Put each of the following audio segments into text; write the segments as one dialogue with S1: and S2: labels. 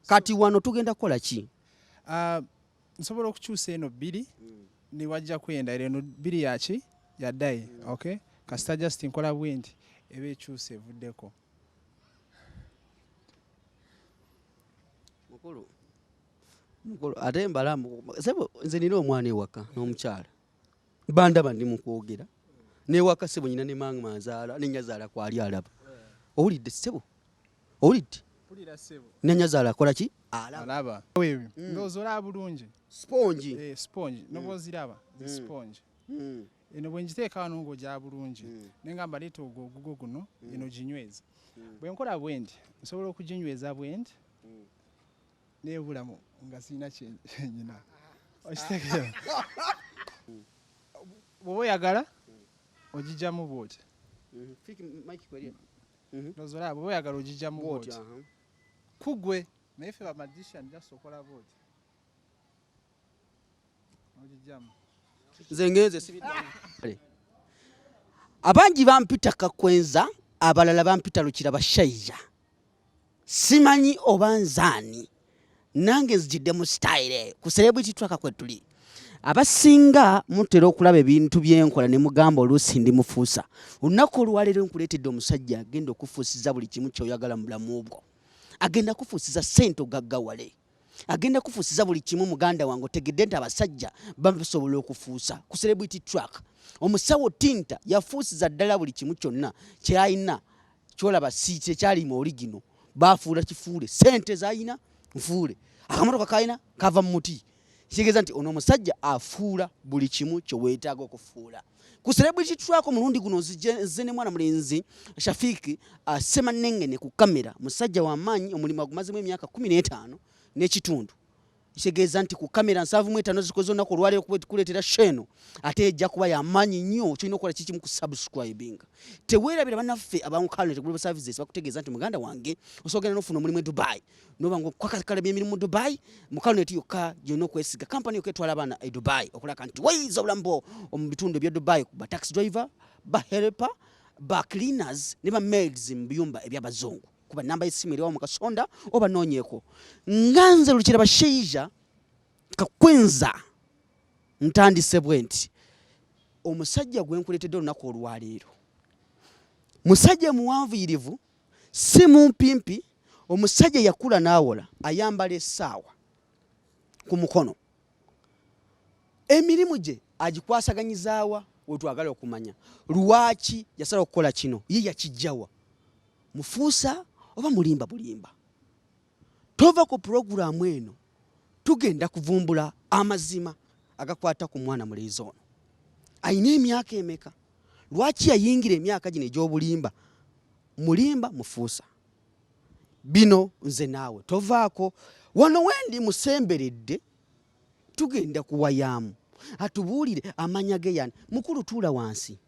S1: kati wano tugenda kola ki
S2: nsobola okukyusa eno bbiri ne wajja kwenda eno bbiri yaki yaddaye okay kasita just nkola bwendi eba ekyusa evuddeko
S1: mukulu ate mbalamu sebo nze nina omwana ewaka n'omukyala bandaba ndi mu kwogera n'ewaka sebo nyina ne manga manzaala ne nyazaala kwali alaba owulidde sebo owulidde nenyazaala akola ki
S2: alaba ndowooza olaba bulungi
S1: sponge
S2: sponge noboziraba sponge eno bwe ngiteeka wano ng'ogya bulungi nengamba leeta ogugo guno eno ginyweza bwe nkola bwendi nsobola okuginyweza bwendi nebulamu nga sirina kyenyina okitegeera bw'oba oyagala ogijjamu bwoti ndowooza olaba bw'oba oyagala ogijjamu bwoti kugwe naye ffe ba magician just okola bwoti ogijjamu
S1: nze ngenze sibiddamu abangi bampita kakwenza abalala bampita lukira bashayija simanyi oba nzaani nange nzijidde mu style ku celebrity tracker kwe tuli abasinga mutera okulaba ebintu byenkola ne mugamba oluusi ndi mufuusa olunaku olwaleero nkuleetedde omusajja agenda okufuusiza buli kimu kyoyagala mu bulamu bwo agenda kufuusiza ssente ogaggawale agenda kufuusiza buli kimu muganda wange otegedde nti abasajja basobola okufuusa ku celebrity track omusawo tinta yafuusiza ddala buli kimu kyonna kyalina kyolaba si kyekyalimu oligino bafuula kifuule ssente zalina nfuule akamotoka kalina kava mu muti kitegeeza nti ono omusajja afuula buli kimu kyeweetaaga okufuula ku celebrity track omulundi guno nze ne mwana mulenzi Shafiki Semannengene ku kamera musajja w'amaanyi omulimu agumazemu emyaka 15 n'ekitundu kitegeeza nti ku kamera 75 zikoze olunaku olwaleero kuleetera sheno ate ejja kuba y'amaanyi nnyo kyolina okukola kikimu ku subscribing teweerabira bannaffe abankalnet global services bakutegeeza nti muganda wange osoogera n'ofuna omulimu e Dubai noba ng'okwakalabya emirimu mu Dubai mu kalnet yokka gyonna okwesiga kampani yokka etwala abaana e Dubai okulaka nti wayiza obulamu bwo mu bitundu ebya Dubai ba taxi driver ba helper ba cleaners ne ba maids mu biyumba eby'abazungu kuba namba y'essimu eriwo mu kasonda oba noonyeeko nganze lukira bashaija kakwenza ntandise bwe nti omusajja gwe nkuleetedde olunaku olwaleero musajja muwanvuyirivu si mumpimpi omusajja yakula n'awola ayambala essaawa ku mukono emirimu gye agikwasaganyizaawa wetwagala okumanya lwaki yasala okukola kino ye yakijjawa mufuusa oba mulimba bulimba tova ku puroguramu eno tugenda kuvumbula amazima agakwata ku mwana muleezi ono ayina emyaka emeka lwaki yayingira emyaka gino egy'obulimba mulimba mufuusa bino nze naawe tovaako wano wendi musemberedde tugenda kuwayaamu atubuulire amanya ge yani mukulu tuula wansi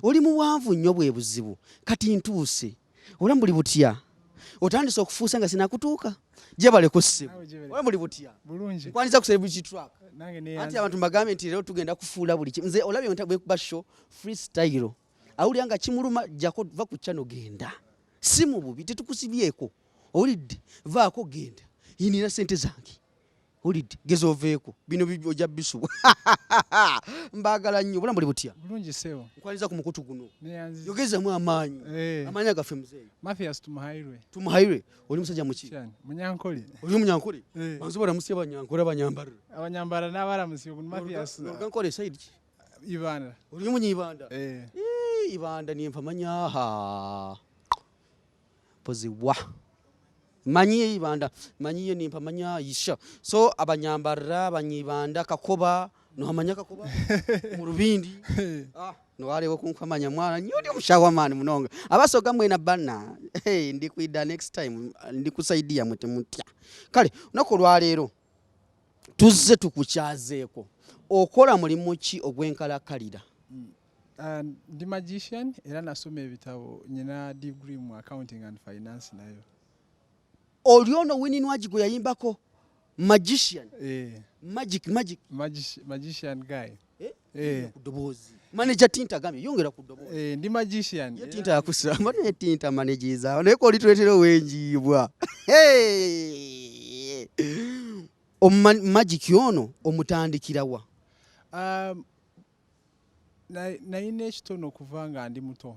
S1: oli muwanvu nnyo bwe buzibu kati ntuuse olamu buli butya otandise okufuusa nga sinakutuuka gye baleko ssebo olamu buli butya nkwaniza ku celebrity track anti abantu mbagambe nti leero tugenda kufuula buli kimu nze olabye bwekuba show freestyle awulira nga kimuluma jjako va ku channel genda si mu bubi tetukusibyeko owulidde vaako genda yinira ssente zange owulidde geza oveeko bino ojja bisu mbaagala nnyo bulamu buli butya
S2: bulungi sewo
S1: nkwaniza ku mukutu guno yogezemu amaanyi amaanyi agaffe muzeeyi
S2: mafias
S1: tumuhairwe oli musajja muki
S2: munyankole
S1: oli munyankole bansobola musye banyankole
S2: abanyambara n'abalamusi mafias
S1: gankole saidi ki
S2: ibanda
S1: oli munyibanda ibanda nimpa manyaha poziwa manyi ibanda manyi nimpa manya yisha so abanyambara abanyibanda kakoba no amanya kakoba mu rubindi no walewo kunkwamanya mwana nyodi omushawa mani munonga abasoga mwena bana ndi kwida next time ndi kusaidia mutya kale nako lwaleero tuzze tukukyazeeko okola mulimu ki ogwenkalakalira
S2: ndi magician era nasoma ebitabo nyina degree mu accounting and finance nayo
S1: oli ono wininwaji gwe yayimbako magician
S2: magician guy
S1: kudobozi manager tinta gambye yongera kudobozi
S2: ndi magician
S1: tinta yakusa mane tinta manager naye ko litwetero wenjibwa magic ono omutandikirawa?
S2: Nayina ekitono okuva nga ndi muto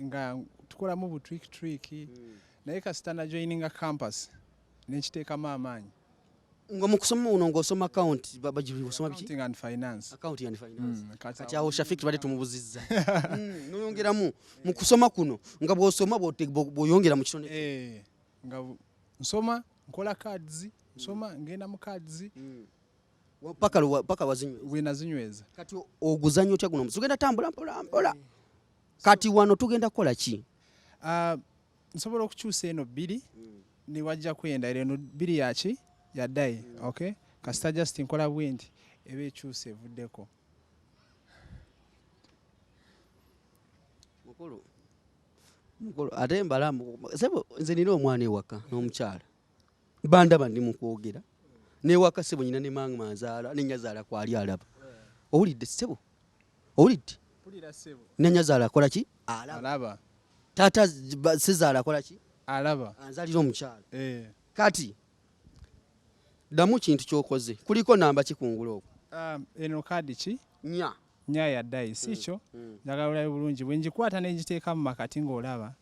S2: nga tukolamu bu trick naye kasita na joininga campus nekiteekamu amaanyi.
S1: Nga mukusoma uno ng'osoma account bagibusoma biki?
S2: Accounting and finance.
S1: Accounting and finance. Kati awo Shafik tubadde tumubuzizza. Noyongeramu mu kusoma kuno nga bw'osoma bw'oyongera mu kitono.
S2: Nga nsoma nkola cards, nsoma ngenda mu cards.
S1: Paka wazinyweza.
S2: Wena zinyweza.
S1: Kati oguzanyo otya guno tugenda tambula mpola. Kati wano tugenda kola ki?
S2: Nsobola okukyusa eno 2 ni wajja kwenda eno 2 yaki ya dai. Okay? Kasita just nkola bwendi ebe ekyusa evuddeko.
S1: Mukulu ate mbalamu sebo nze nina omwana ewaka n'omukyala. Bandaba ndi mu kwogera. Newaka sebo nyina ne manga manzaala ne nyazaala kwali alaba. Owulidde sebo? Owulidde?
S2: Pulira sebo.
S1: Ne nyazaala akola ki?
S2: Alaba.
S1: Tata sizaala akola ki?
S2: Alaba.
S1: Anzalira omukyala. Kati damu kintu kyokoze. Kuliko namba kikungula okwo.
S2: Eno kadi ki?
S1: Nya
S2: ya dai sicho. Njagala olabe bulungi bwe njikwata ne njiteeka mu makati ng'olaba.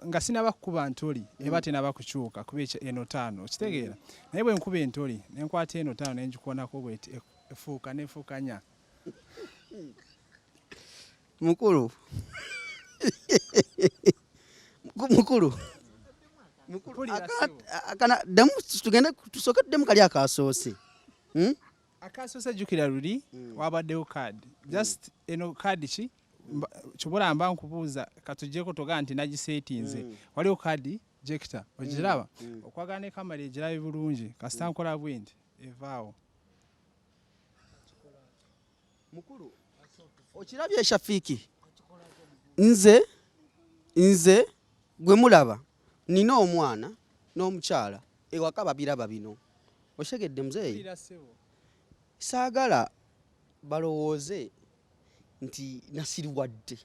S2: Nga sinaba kukuba ntoli eba tenaba kukyuka kuba eno 5 kitegeera naye bwe nkuba entoli ne nkwata eno 5 ne njikoonako bweti efuuka nefuuka 4.
S1: Mukulu akana damu tugende tusokete mu kali akasoose.
S2: Akasoose jukira luli wabaddewo card just eno card ki chobola mba nkubuuza katujeko toga nti nagisetinze waliwo kadi jekita ogiraba okwagana kamera egirabe bulungi kasita nkola bwendi evaawo.
S1: Mukulu okirabye Shafiki nze gwe mulaba nina omwana n'omukyala ewaka babiraba bino oshegedde muzeeyi saagala balowooze nti nasiriwadde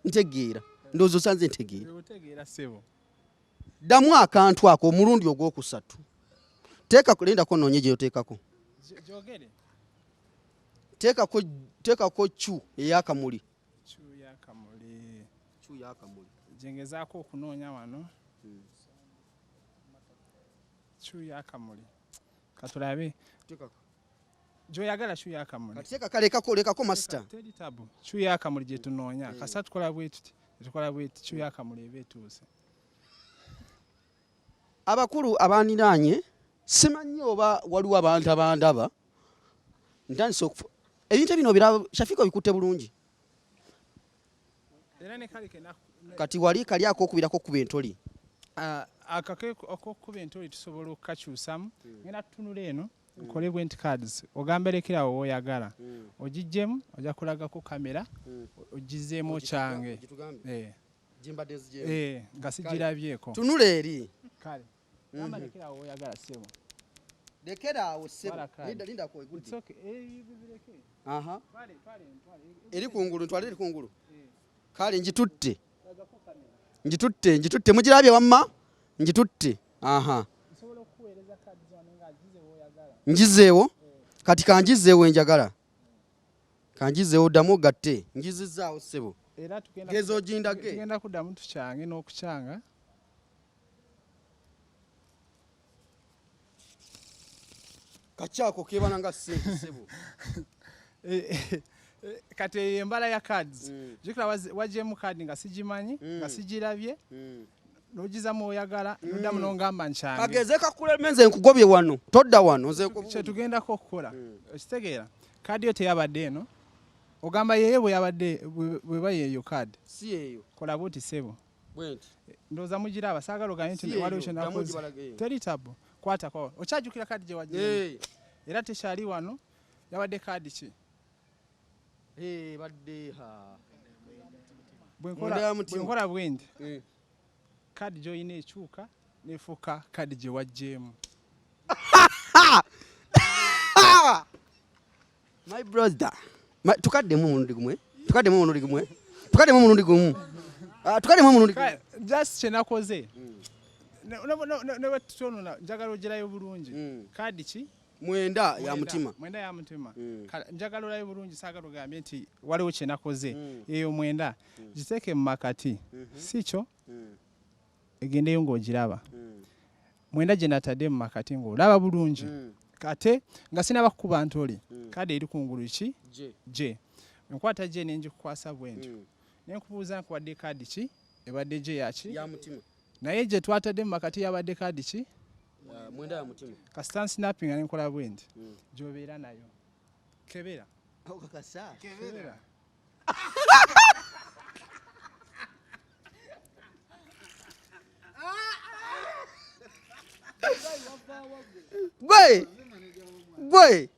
S1: ntegeera ndowooza osanze ntegeera ddamu akantu ako omulundi ogwokusatu teekako lendako noonye gyeyoteekako teekako cu ey'akamuli
S2: jengezaako okunoonya wano cu y'akamuli katulabe joyagala shu yakamuli
S1: kateka kalekako lekako master
S2: tedi tabu shu yakamuli je tunoonya kasatu kola bwetu shu yakamuli ebetuuse.
S1: Abakulu abaniranye simanyi oba waliwo abantu abandaba ntandise ebintu bino biraba Shafiko bikutte bulungi
S2: era ne kali
S1: kati wali kali akokubirako kuba entoli
S2: akake okukuba entoli tusobola okukakyusamu ngena tutunula eno nkole bwenti cards ogamberekerawo oyagala ogijjemu ojja kulaga ku kamera ogizeemu kyange nga sigirabyeko
S1: tunula eri
S2: kale gamberekerawo oyagala sebo
S1: lekerawo sebo linda ko egudde
S2: it's okay bireke
S1: pale eri kungulu ntwale eri kungulu kale njitutte mugirabye wamma njitutte njizeewo kati kanjizeewo enjagala kanjizeewo ddamu gatte njizizaawo ssebo gezo jindage
S2: tugenda kuddamu tukyange n'okukyanga
S1: kakyako kebana nga ssebo
S2: kati embala ya cards jukira wajjemu card nga sigimanyi nga sigirabye nogizamu oyagala noddamu n'ongamba nkyange
S1: kageze kakulemenze nkugobye wano todda wano
S2: kye tugendako okukola okitegeera kadi yo teyabadde eno ogamba yeyo bweba yeeyo kadi
S1: si yeeyo
S2: kola buti sebo ndowooza mugiraba saagala oganye nti waliwo kyenakoze teri tabu kwatako okyajjukira kadi gye wajjemu era tekyali wano yabadde kadi ki
S1: badde
S2: bwenkola bwendi kadi gyoyina ekyuka nefuuka kadi gye wajjeemu.
S1: My brother tukaddemu omulundi gumwe
S2: just kyenakoze ne tutonona njagala ogirayo bulungi kadi ki
S1: mwenda ya mutima
S2: njagala olayo bulungi saagala ogambye nti waliwo kye nakoze eyo mwenda giteeke mu makati sikyo egendeyo ng'ogiraba mwenda gye natadde mu makati ng'olaba bulungi kate nga sinaba kukuba ntoli kadi eri kungulu ki gye enkwata gye nenjikukwasa bwentyo nenkubuuza nkuwadde kadi ki ebadde gye yaki
S1: ya mutima
S2: naye gye twatadde mu makati yabadde kadi ki
S1: mwenda ya mutima
S2: kasita snapping nenkola bwenti gy'obeera nayo kebera kebera
S1: gwe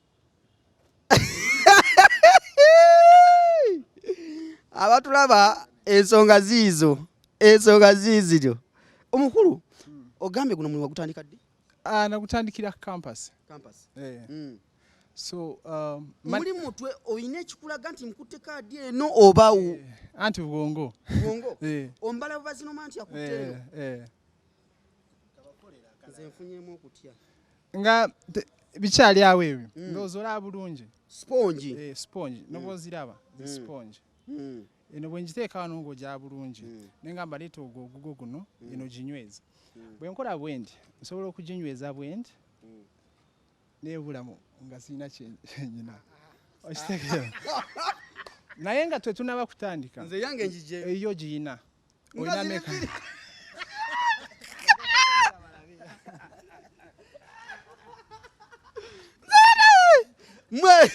S1: abatulaba ensonga ziiziro omukulu ogambye guno mulimu gutandika ddi
S2: nagutandikira campus so
S1: muli mutwe oyina ekikulaga nti mkutte kaadi eno oba
S2: anti bwongo
S1: ombala bubazinoma nti akutteo nze nfunyemu okutya
S2: nga bikyali awo ebyo ndowooza olaba bulungi sponge noba oziraba sponge eno bwe ngiteeka wano ng'ogyala bulungi nengamba leeta ogugo guno eno ginyweza bwe nkola bwendi nsobola okuginyweza bwendi nebulamu nga sirina kyenyina okitegeera naye nga tetunaba kutandika
S1: nze yange njije
S2: eyo giyina olina meka
S1: mwe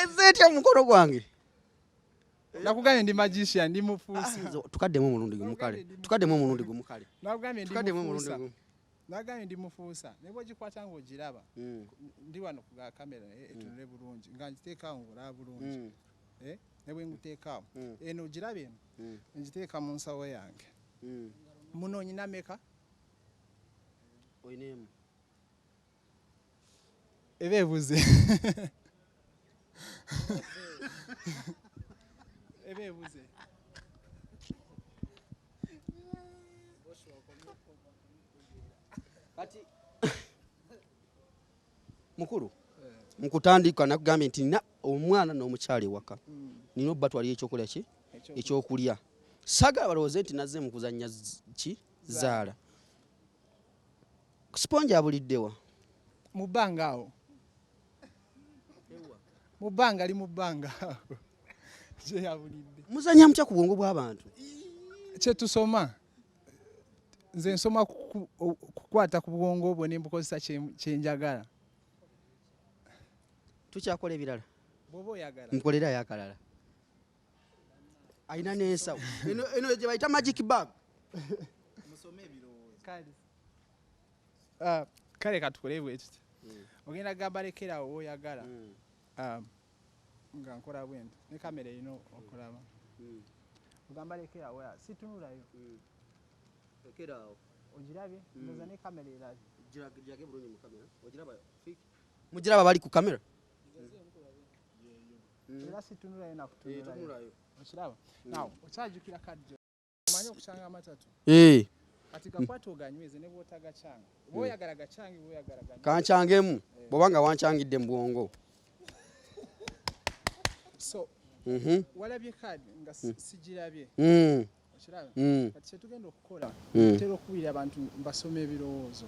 S1: ezeetya omukono gwange
S2: nakugambye ndi magician ndi mufuusa
S1: tukaddemu omulundi gumukale
S2: nagambye ndi mufuusa naye bwogikwata ng'ogiraba ndi wano ku kamera etunule bulungi nga ngiteekaawo ng'olaba bulungi ne bwe nguteekaawo eno ogiraba eno ngiteeka mu nsawo yange muno nyina meka
S1: oyinemu
S2: eba ebuze
S1: kati mukulu nkutandika nakugambye nti nina omwana n'omukyala ewaka nina obba twaliyo ekyokulya ki ekyokulya sagala balowooze nti nazze mu kuzannya ki zaala sponge abuliddewa
S2: mu bbanga awo mu bbanga ali mu bbanga awo gye yabulidde
S1: muzannya mutya ku bwongo bw'abantu
S2: kye tusoma nze nsoma kukwata ku bwongo obwo ne mbukozesa kyenjagala
S1: tukyakola ebirala
S2: bw'oba oyagala
S1: nkolerayo akalala alina n'ensawo eno gye bayita magic bag
S2: kale katukole bwetiti ogenda gamba lekerawo woyagala nga nkola bwenti ne kamera erina okulaba ogamba lekerawo situnulayo ogirabye ndoza ne kamera erabye
S1: mugiraba bali ku kamera
S2: era situnulayo nakutunulayo okiraba naw okyajukira kadi omanyi okukyanga amatatu kati gakwata oganyweze ne bwotagakyanga oba oyagala gakyange oba oyagala
S1: kankyangemu bw'obanga wankyangidde mu bwongo
S2: so walabye kadi nga sigirabye okiraba kati kyetugenda okukola tera okubulira abantu mbasoma ebirowoozo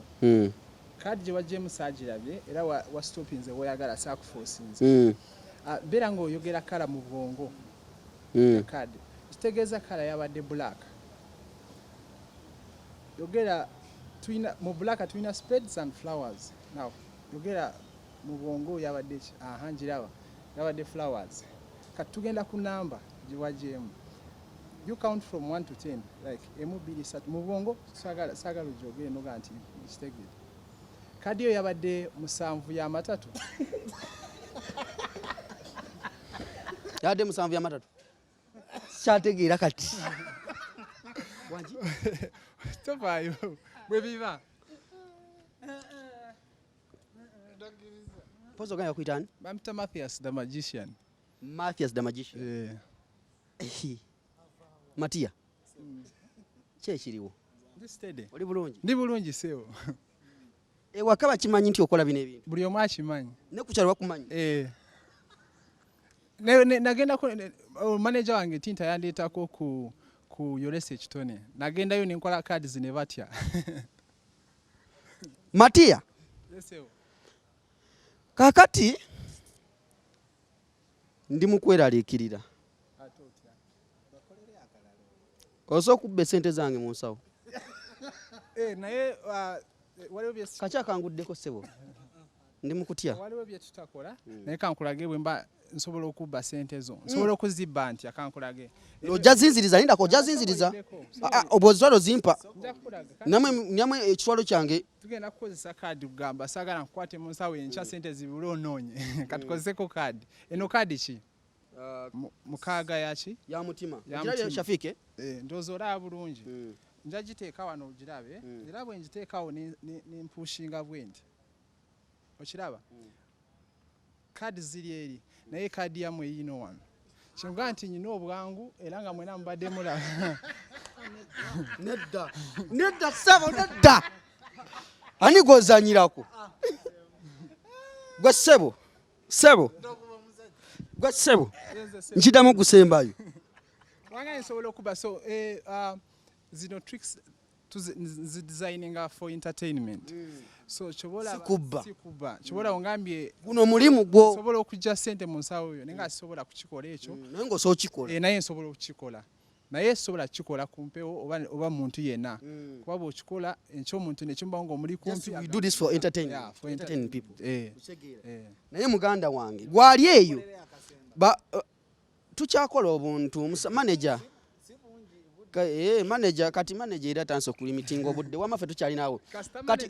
S2: kadi gye wajjemu saagirabye era wastopinze woyagala saakufosinze beera ng'oyogera kala mu bwongo kadi kitegeeza kala yabadde black yogera tuina mu black tuina spades and flowers now yogera mu bwongo yabadde njiraba yabadde flowers kati tugenda ku namba gye wajjemu you count from 1 to 10 like emu biri satu mu bwongo sagala ojogere noga nti kitegere kadi yo yabadde musanvu ya matatu
S1: yabadde musanvu ya matatu kyategeera kati
S2: wangi tovayo bwe biba
S1: pozo ganya kuitani
S2: bamta Mathias the magician
S1: Matia kyekiriwo oli bulungi
S2: ndi bulungi sebo
S1: ewaka bakimanyi nti okola bino ebintu
S2: buli omu akimanyi
S1: ne ku kyalo bakumanyi
S2: nagenda manager wange tinta yandeetako ku yolesa ekitone nagendayo nenkola cards ne batya
S1: Matiya kakati ndi mukweraliikirira osobola okubba esente zange mu nsawo
S2: naye
S1: kaki akanguddeko ssebo ndi mukutya
S2: waliwo bye tutakola naye kankulage bwe mba nsobola okubba sente zo nsobola okuzibba nti akankulage
S1: ojja zinziriza lindako ojja zinziriza obwozitwalo zimpa namwe ekitwalo kyange
S2: tugenda kukozesa kaadi kugamba saagala nkukwate mu nsawo enkya sente zibule onoonye katukozeseko kaadi eno kaadi ki mukaaga yaki
S1: ya mutima Shafike
S2: ndowooza olaba bulungi nja giteeka wano ogirabe era bwe ngiteekawo nimpushinga bwendi okiraba kaadi ziri eri naye kaadi yammwe yiino wano kyenga nti nyina obwangu era nga mwena mubadde mulaba
S1: nedda ssebo nedda ani gozanyirako gwe ssebo gwe ssebo nkiddamu okusembayo
S2: wanga nsobola okuba so zino tricks designing for entertainment so sikubba chobola ongambye
S1: guno omulimu gwo
S2: sobola okujja sente mu nsawo yo nenga sobola kukikola ekyo
S1: naye ngo so kikola
S2: naye nsobola okukikola naye sobola kukikola kumpewo oba muntu yenna kuba bw'okikola ekyo omuntu nekimba ngo omuli kumpi
S1: we do this for entertainment for entertaining people naye muganda wange gwali eyo tukyakola obuntu manager manager kati manager era tanso kuli meeting obudde wamafe tukyalinawo kati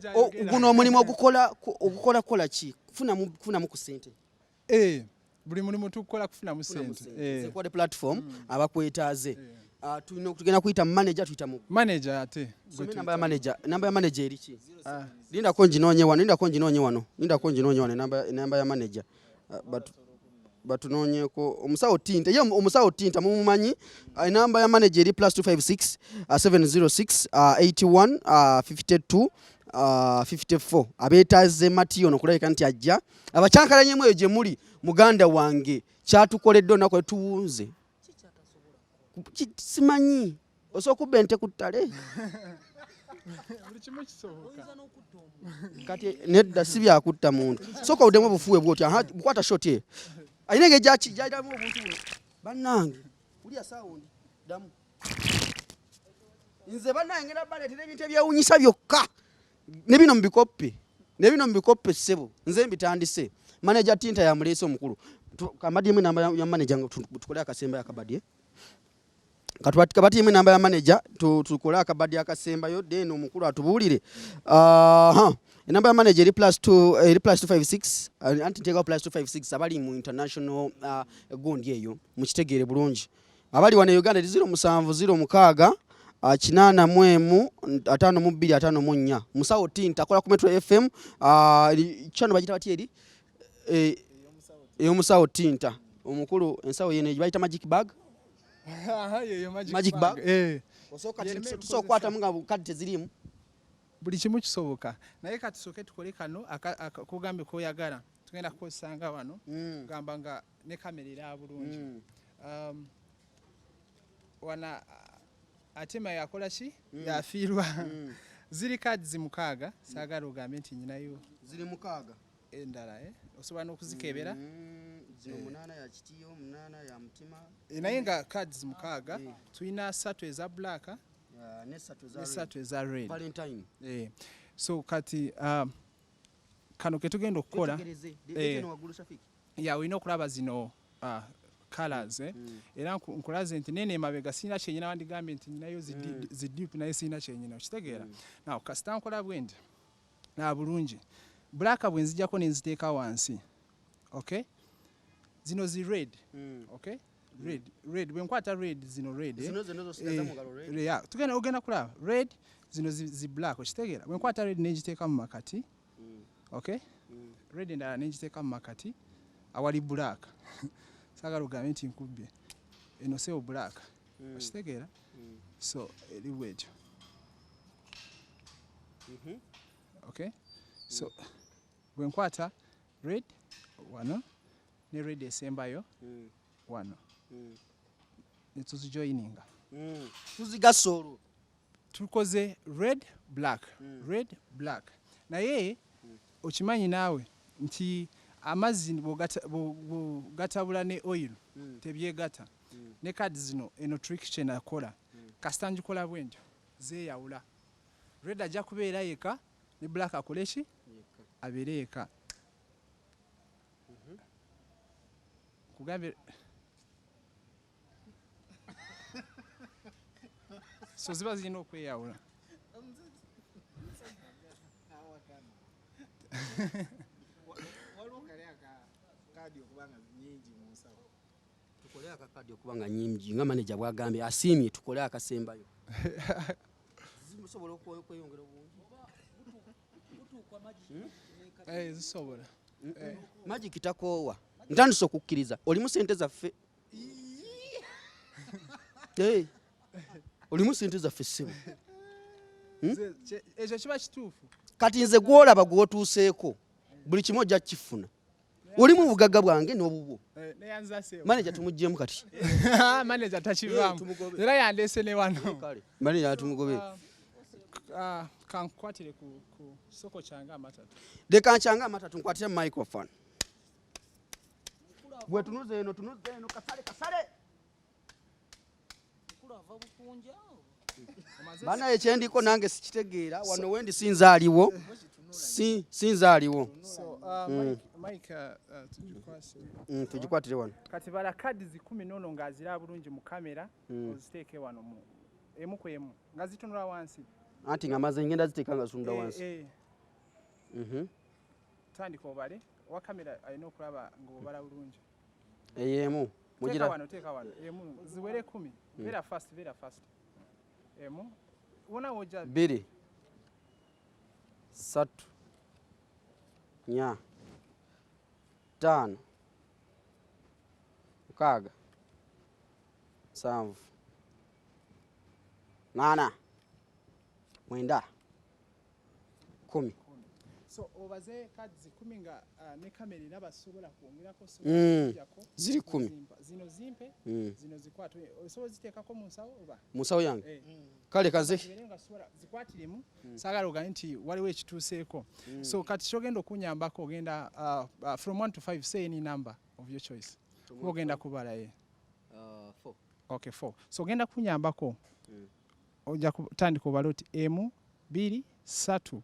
S1: guno omulimu ogukola kola ki kufuna mu kusente
S2: buli mulimu tukola kufuna mu sente
S1: kwa platform abakwetaaze tugenda kuyita manager tuyita mu
S2: manager ate
S1: namba ya manager eri ki lindako njinoonye wano namba ya manager batunoonyeko omusawo tinta ye omusawo tinta mumumanyi enamba ya manager eri +256 706 81 52 54 abeetaaze Matiyo nokulabika nti ajja abacyankalanyemu eyo gye muli muganda wange kyatukoledde onako tuwunze simanyi osobola okubba ente ku ttale kati nedda si byakutta muntu soka oddemu obufuwe bwoti bukwata shoti ayina engeri gyayitamu obuntu buno bannange kulya saawundi ddamu nze bannange ngenda baleetera ebintu ebyewunyisa byokka ne bino mu bikoppe ssebo nze mbitandise manager tinta yamuleese omukulu kabadiemu enamba ya manager nga tukole akasembayo akabadye kabatiemu enamba ya manager tukole akabadye akasembayo then omukulu atubuulire enamba ya manager eri +256 anti nteekawo +256 abali mu international gundi eyo mukitegeere bulungi abali wano e Uganda eri 0706 8452554 musawo tinta akola ku Metro FM chano bagita bati eri ey'omusawo tinta omukulu ensawo yene bayita magic bag magic bag osoka tusokwata munga kadi tezirimu
S2: buli kimu kisoboka naye katusoke tukole kano kugambe koyagala tugenda kukozesanga wano gamba nga ne kamera era bulungi wana atema yakola ki yafiirwa ziri kadi zimukaaga saagala ogambe nti nyinayo
S1: ziri mukaaga
S2: endala osobola n'okuzikebera
S1: 8 ya kitiyo 8 ya mutima
S2: naye nga kadi zimukaaga tulina 3 eza black ne 3 eza red
S1: Valentine
S2: so kati kano ketugenda okukola olina okulaba zino colors era nkulaze nti nene emabega sina kyenyina wandigambye nti ninayo zidipu naye sina kyenyina okitegeera naw kasita nkola bwendi bulungi black bwenzijjako nenziteeka wansi okay zino zi red okay red bwenkwata red zino red tugenda ogenda kulaba red zino zi black okitegeera bwenkwata red nenjiteeka mu makati okay red endala nenjiteeka mu makati awali black sagala ogambe nti nkubye eno seo black okitegeera so eri bwetyo Okay, so bwenkwata red wano ne red esembayo wano netuzijoyininga
S1: tuzigasa olwo
S2: tukoze red black naye okimanyi naawe nti amazzi bogatabula ne oil tebyegata ne kadi zino eno trick kyenakola kasita njikola bwentyo zeeyawula red ajja kubeera yeka ne black akole ki abeere yeka kugambe so ziba zirina okweyawula
S1: tukole akakadi okubanga nyingi nga manager bwagambye asiimye tukole akasembayo zimusobola okweyongera obungi
S2: zisobola
S1: magic takoowa ntandise okukkiriza olimu sente zaffe olimu sente zaffe ssebo
S2: ekyo kiba kituufu
S1: kati nze gwolaba gwotuuseeko buli kimu ojja kukifuna olimu bugagga bwange n'obubwo manager tumuggyemu kati
S2: manager takivaamu era yandeese ne wano
S1: manager tumugobe
S2: kankwatire ku soko kyange amatatu
S1: leka nkyange amatatu nkwatire microphone bwe tunuze eno kasale bana ekyendiko nange sikitegeera wano wendi sinzaaliwo sinzaaliwo tugikwatire wano
S2: kati bala kadi 10 nono ngazira bulungi mu kamera oziteeke wano mu emu ku emu nga zitunula wansi
S1: anti nga maze ngenda ziteeka nga zitunda wansi
S2: tandika obale wa kamera alina okulaba ng'obala bulungi
S1: eyemu
S2: teeka wano emu ziwere 10 vera fast emu wona wojja
S1: 2 3 4 5 6 7 8 9 10
S2: so obaze kadi 10 nga ne kamera inabasobola kwongerako
S1: ziri 10
S2: zino zimpe zino zikwata osobola ziteekako mu nsawo oba
S1: mu nsawo yange kale kaze
S2: zikwatiremu saagala oganye nti waliwo ekituuseeko so kati kyogenda okunyambako ogenda from 1 to 5 say any number of your choice kuba ogenda kubala ye
S1: 4
S2: okay 4 so ogenda kunyambako ojja kutandika obala oti emu 2 3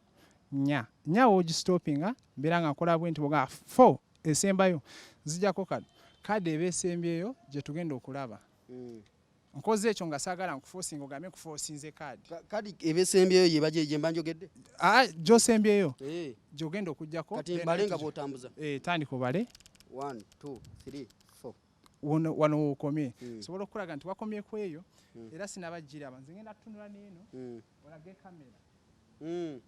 S2: nya wogistopinga mbeera nga nkola bwe nti boga 4 esembayo zijjako kadi eba esembyeyo gye tugenda okulaba nkoze ekyo nga saagala nkuforcinga ogambe nkuforcinze
S1: kadi eba esembyeyo yeba gye mba njogedde
S2: gy'osembyeyo gy'ogenda okuggyako
S1: kati mbale nga bw'otambuza
S2: tandika obale
S1: 1 2 3 4
S2: wano wokomye sobola okulaga nti wakomyeku eyo era sinabagiraba nze ngenda kutunula n'eno olage kamera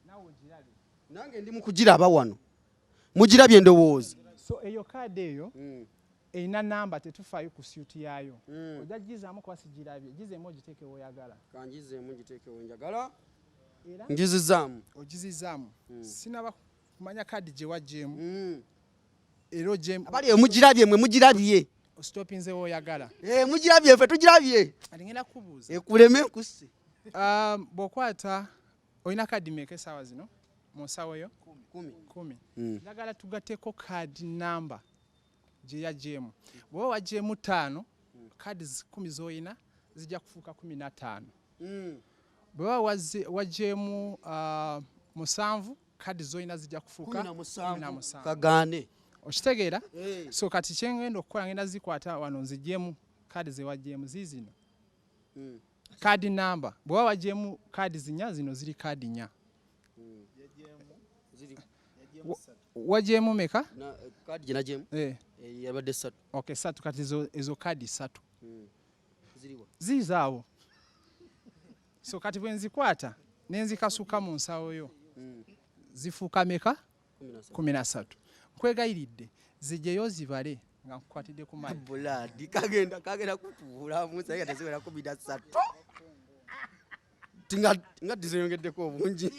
S2: nawe ogirabe
S1: nange ndi mu kugiraba wano mugirabye endowooza
S2: so eyo kaadi eyo erina namba tetufaayo ku suit yaayo ojja gizaamu kuba sigirabye gizeemu ogiteeke woyagala
S1: kangizeemu giteeke wenjagala ngizizaamu
S2: ogizizaamu sinaba kumanya kaadi gye waggyemu era ogyemu
S1: abali emugirabye mwe mugirabye
S2: ostopinze woyagala
S1: mugirabye ffe tugirabye
S2: alingenda kubuuza
S1: ekuleme nkusse
S2: bw'okwata olina kaadi meka esaawa zino mu nsawo yo 10 njagala tugatteko kaadi namba gye yaggyemu bw'oba waggyemu 5 kaadi 10 z'olina zijja kufuuka 15 bw'oba waggyemu 7 kaadi z'olina zijja kufuuka 17
S1: kagaane
S2: okitegeera so kati kyengenda okukola ngenda zikwata wano nziggyemu kaadi ze waggyemu ziizino kaadi namba bw'oba waggyemu kaadi 4 zino ziri kaadi 4 waggyemu meka
S1: kaadi gye nagyemu yabadde 3
S2: okay 3 kati ezo kaadi 3 ziizaawo so kati bwe nzikwata nenzikasuka mu nsawo yo zifuuka meka 13 nkwegayiridde zijjeyo zibale nga nkukwatidde ku mali
S1: buladi kagenda kutuula musa nga teziwera 13 nga dizeyongeddeko obungi.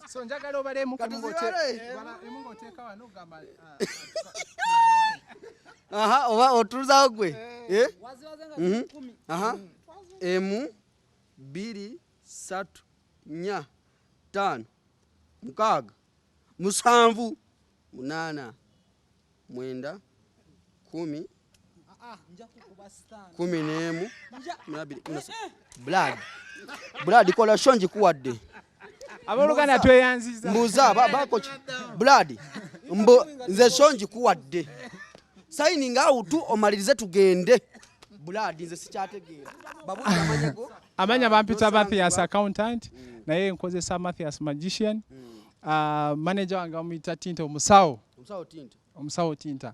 S2: So njagala obalemu ngoteeka wano gamba.
S1: Aha, oba otuuzawo gwe. Aha. 1 2 3 4 5 6 7 8 9 10 11 Blood kola shonji kuwadde.
S2: Aboluganda tweyanziza.
S1: Mbuza bakochi. Blood. Nze shonji kuwadde. Signing out omalirize tugende. Blood nze sikyategeera. Babuza amanyego.
S2: Amanya bampita Matthias accountant naye nkozesa Matthias magician. Manager wange amuyita Tinta Omusawo. Omusawo Tinta.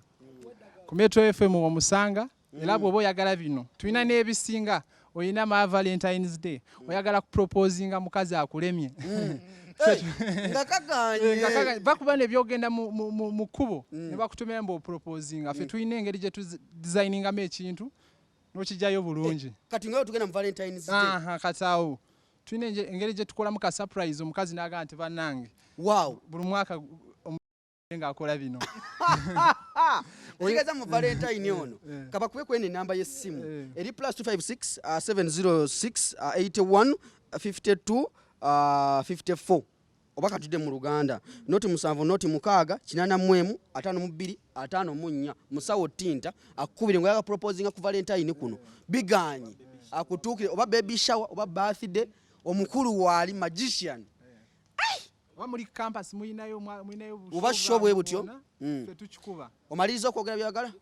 S2: Ku Metro FM omusanga era bw'oba oyagala bino tulina n'ebisinga oyina ma Valentine's Day oyagala kuproposinga mukazi akulemye
S1: nga kaganye
S2: bakuba ne byogenda mu kkubo ne bakutumira mbo proposinga ffe tulina engeri gye designingamu ekintu n'okijjayo bulungi
S1: kati ngayo tugenda mu Valentine's Day
S2: kataawo tulina engeri gye tukolamu ka surprise omukazi n'agamba nti bannange buli mwaka ng'akola bino
S1: oyigaza mu Valentine ono kabakube kwene namba y'essimu eri +256 706 81 52 54 oba katudde mu Luganda noti 7 noti 6 8 52 54 Musawo Tinta akubire ngo yaga proposing ku Valentine kuno biganye akutukire oba baby shower oba birthday omukulu wali magician
S2: muri campus muyinayo
S1: uba shobwe butyo
S2: fe tukikuba
S1: omaliriza okwogera byagala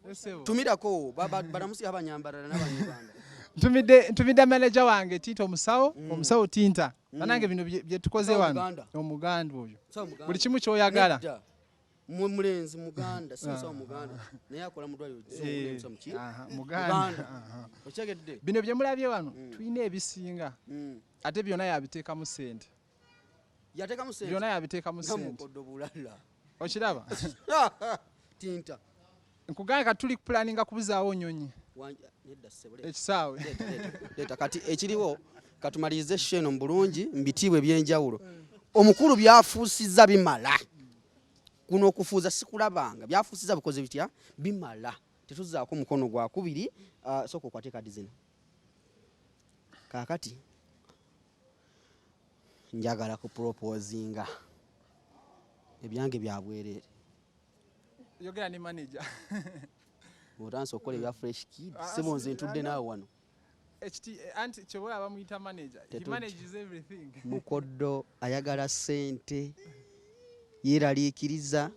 S1: tumirako baramusi abanyambara n'abanyarwanda
S2: tumidde manager wange Tinta Omusawo Tinta banange bino bye tukoze wano omuganda oyo buli kimu kyoyagala
S1: mulenzi muganda sinso muganda naye akola mudwaliro so muki
S2: muganda
S1: okyegedde
S2: bino bye mulabye wano tulina ebisinga ate byonna yabiteeka mu sente
S1: yateka mu sente
S2: byonna yabiteeka mu sente okiraba
S1: Tinta
S2: nkugamba tuli planninga kubuzaawo nyonyi ekisaawe
S1: leta kati ekiriwo katumalirize sheno mbulungi mbitibwe byenjawulo omukulu byafuusiza bimala kuno okufuuza sikulabanga byafuusiza bikoze bitya bimala tetuzaako mukono gwa kubiri soko okwate kadi zino kakati njagala ku proposinga ebyange byabwerere
S2: yogera ni manager
S1: otanso okola ebya fresh kid sebo nze ntudde naawe wano
S2: anti kyobola bamuyita manager he manages everything
S1: mukoddo ayagala sente yeraliikiriza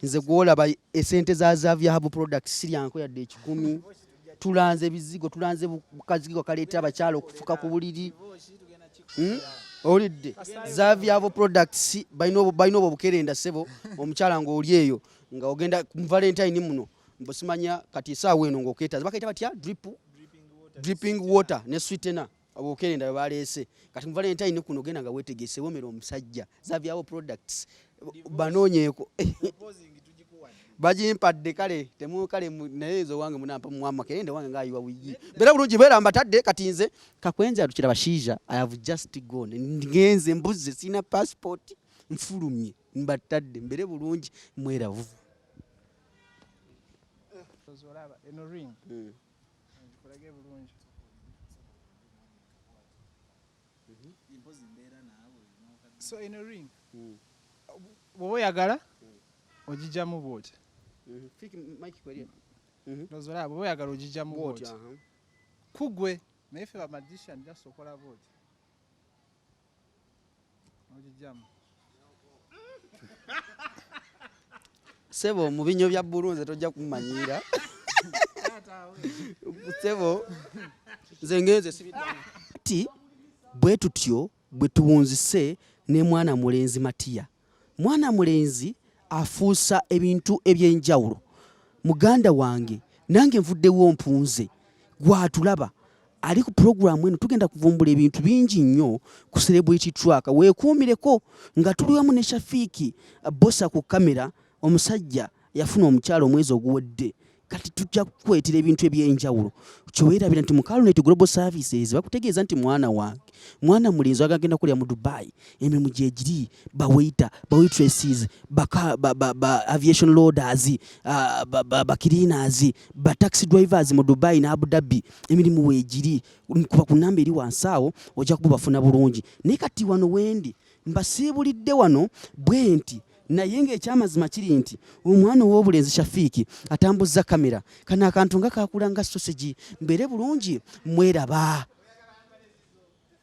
S1: nze gwolaba esente za Zaviahabu products siryanko yadde 10 tulanze ebizigo tulanze bukazigo kaleeta abakyala okufuka ku buliri olidde Zaviahabu products bayino obukerenda sebo omukyala ng'oli eyo nga ogenda mu Valentine muno mbosimanya kati saawa eno ng'okeeta bakaita batya dripping water ne sweetener obukerenda baleese kati mu Valentine kuno genda nga weetegese womera omusajja Zaviahabu products banoonyeeko bagimpadde kale temukale nayezo wange munampa mwama kerende wange ngaayiwa wigi bera bulungi bera mbatadde kati nze kakwenza atukira bashiija I have just gone ngenze mbuze sina passport mfulumye mbatadde mbere bulungi mweravu
S2: tozolaba eno ring kulage bulungi so eno ring wowe yagala ojijamu bwoti
S1: fiki mike kweli
S2: tozolaba wowe yagala ojijamu bwoti kugwe naye fe ba magician just okola bwoti ojijamu
S1: sebo mu binyo bya bulunze tojja kumanyira sebo zengenze sibiti bwe tutyo bwe tuwunzise ne mwana mulenzi Matiya mwana mulenzi afuusa ebintu ebyenjawulo muganda wange nange nvuddewo mpunze gwatulaba ali ku program eno tugenda kuvumbula ebintu bingi nnyo ku celebrity track weekuumireko nga tuli wamu ne Shafiiki bossa ku kamera omusajja yafuna omukyalo omwezi oguwedde kati tujja kukwetera ebintu ebyenjawulo kyoweerabira nti mu Caronet Global Services bakutegeeza nti mwana wange mwana mulinzi agenda kulya mu Dubai emirimu gye giri bawaiter waitresses ba aviation loaders ba cleaners ba taxi drivers mu Dubai na Abu Dhabi emirimu weegiri kuba ku namba eri wansi awo ojja kubafuna bulungi naye kati wano wendi mbasiibulidde wano bwe nti naye ng'ekyamazima kiri nti omwana ow'obulenzi Shafiiki atambuzza kamera kana akantu nga kakula nga sausage mbere bulungi mweraba